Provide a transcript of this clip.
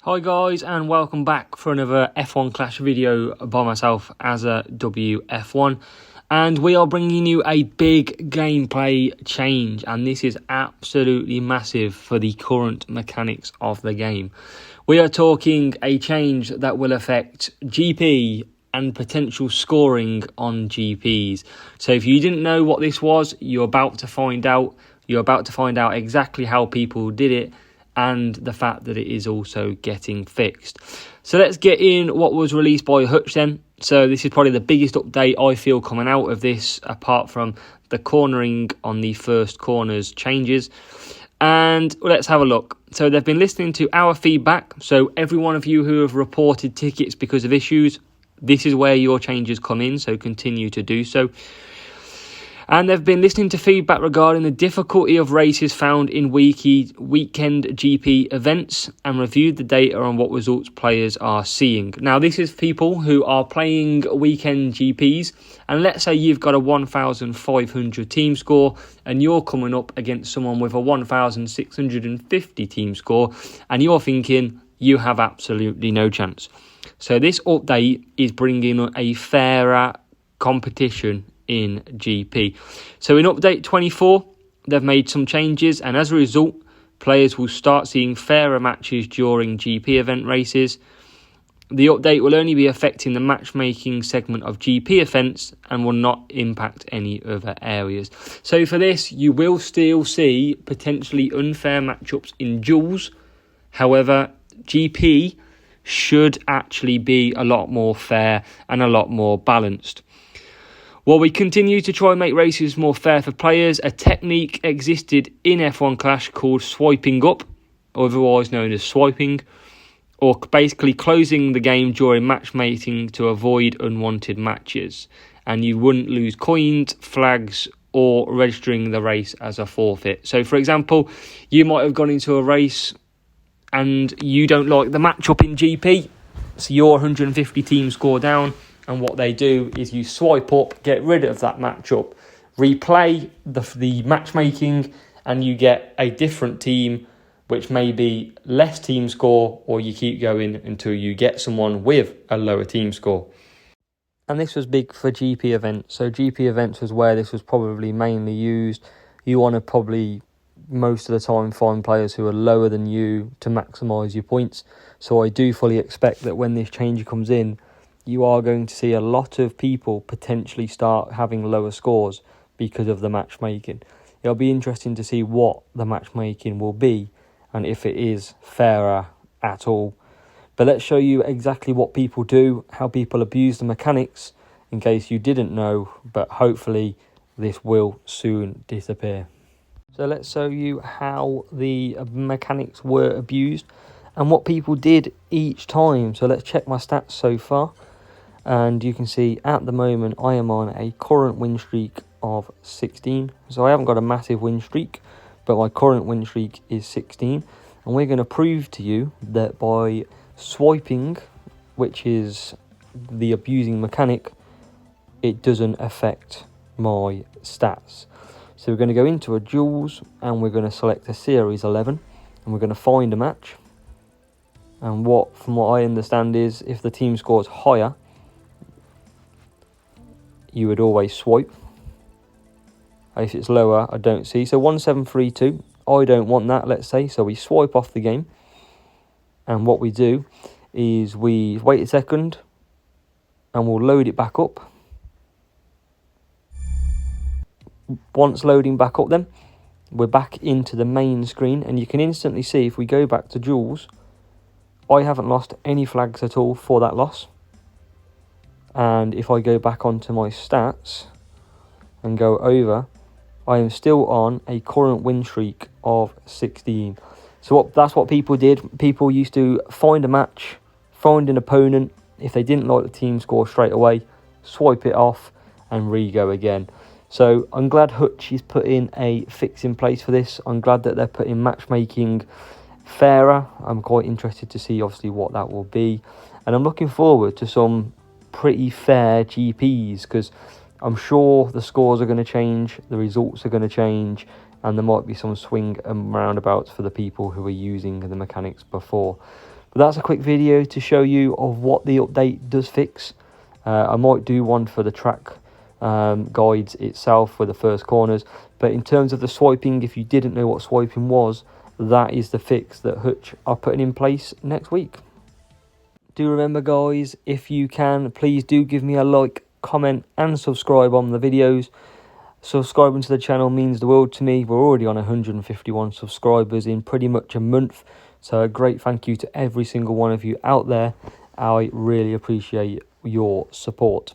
Hi guys, and welcome back for another F1 Clash video by myself as a WF1, and we are bringing you a big gameplay change, and this is absolutely massive for the current mechanics of the game. We are talking a change that will affect GP and potential scoring on GPs. So if you didn't know what this was, you're about to find out. You're about to find out exactly how people did it and the fact that it is also getting fixed. So let's get in what was released by Hutch then. So this is probably the biggest update I feel coming out of this, apart from the cornering on the first corners changes. And let's have a look. So they've been listening to our feedback. So every one of you who have reported tickets because of issues, this is where your changes come in, so continue to do so. And they've been listening to feedback regarding the difficulty of races found in weekend GP events and reviewed the data on what results players are seeing. Now, this is people who are playing weekend GPs, and let's say you've got a 1,500 team score and you're coming up against someone with a 1,650 team score, and you're thinking you have absolutely no chance. So this update is bringing a fairer competition in GP. So in update 24, they've made some changes, and as a result, players will start seeing fairer matches during GP event races. The update will only be affecting the matchmaking segment of GP events and will not impact any other areas. So for this, you will still see potentially unfair matchups in duels. However, GP should actually be a lot more fair and a lot more balanced. While we continue to try and make races more fair for players, a technique existed in F1 Clash called swiping up, otherwise known as swiping, or basically closing the game during matchmaking to avoid unwanted matches, and you wouldn't lose coins, flags, or registering the race as a forfeit. So for example, you might have gone into a race and you don't like the matchup in GP, so you're 150 team score down. And what they do is you swipe up, get rid of that matchup, replay the matchmaking, and you get a different team, which may be less team score, or you keep going until you get someone with a lower team score. And this was big for GP events. So GP events was where this was probably mainly used. You want to probably most of the time find players who are lower than you to maximise your points. So I do fully expect that when this change comes in, you are going to see a lot of people potentially start having lower scores because of the matchmaking. It'll be interesting to see what the matchmaking will be and if it is fairer at all. But let's show you exactly what people do, how people abuse the mechanics, in case you didn't know, but hopefully this will soon disappear. So let's show you how the mechanics were abused and what people did each time. So let's check my stats so far. And you can see at the moment I am on a current win streak of 16. So I haven't got a massive win streak, but my current win streak is 16. And we're going to prove to you that by swiping, which is the abusing mechanic, it doesn't affect my stats. So we're going to go into a duels and we're going to select a series 11 and we're going to find a match. And from what I understand is if the team scores higher, you would always swipe. If it's lower, I don't see. So 1732, I don't want that, let's say. So we swipe off the game. And what we do is we wait a second and we'll load it back up. Once loading back up then, we're back into the main screen. And you can instantly see if we go back to duels, I haven't lost any flags at all for that loss. And if I go back onto my stats and go over, I am still on a current win streak of 16. So that's what people did. People used to find a match, find an opponent. If they didn't like the team score straight away, swipe it off and re-go again. So I'm glad Hutch is putting a fix in place for this. I'm glad that they're putting matchmaking fairer. I'm quite interested to see obviously what that will be. And I'm looking forward to some pretty fair GPs, because I'm sure the scores are going to change, the results are going to change, and there might be some swing and roundabouts for the people who were using the mechanics before. But that's a quick video to show you of what the update does fix. I might do one for the track guides itself for the first corners, but in terms of the swiping, if you didn't know what swiping was, that is the fix that Hutch are putting in place next week. Do remember, guys, if you can, please do give me a like, comment and subscribe on the videos. Subscribing to the channel means the world to me. We're already on 151 subscribers in pretty much a month, so a great thank you to every single one of you out there. I really appreciate your support.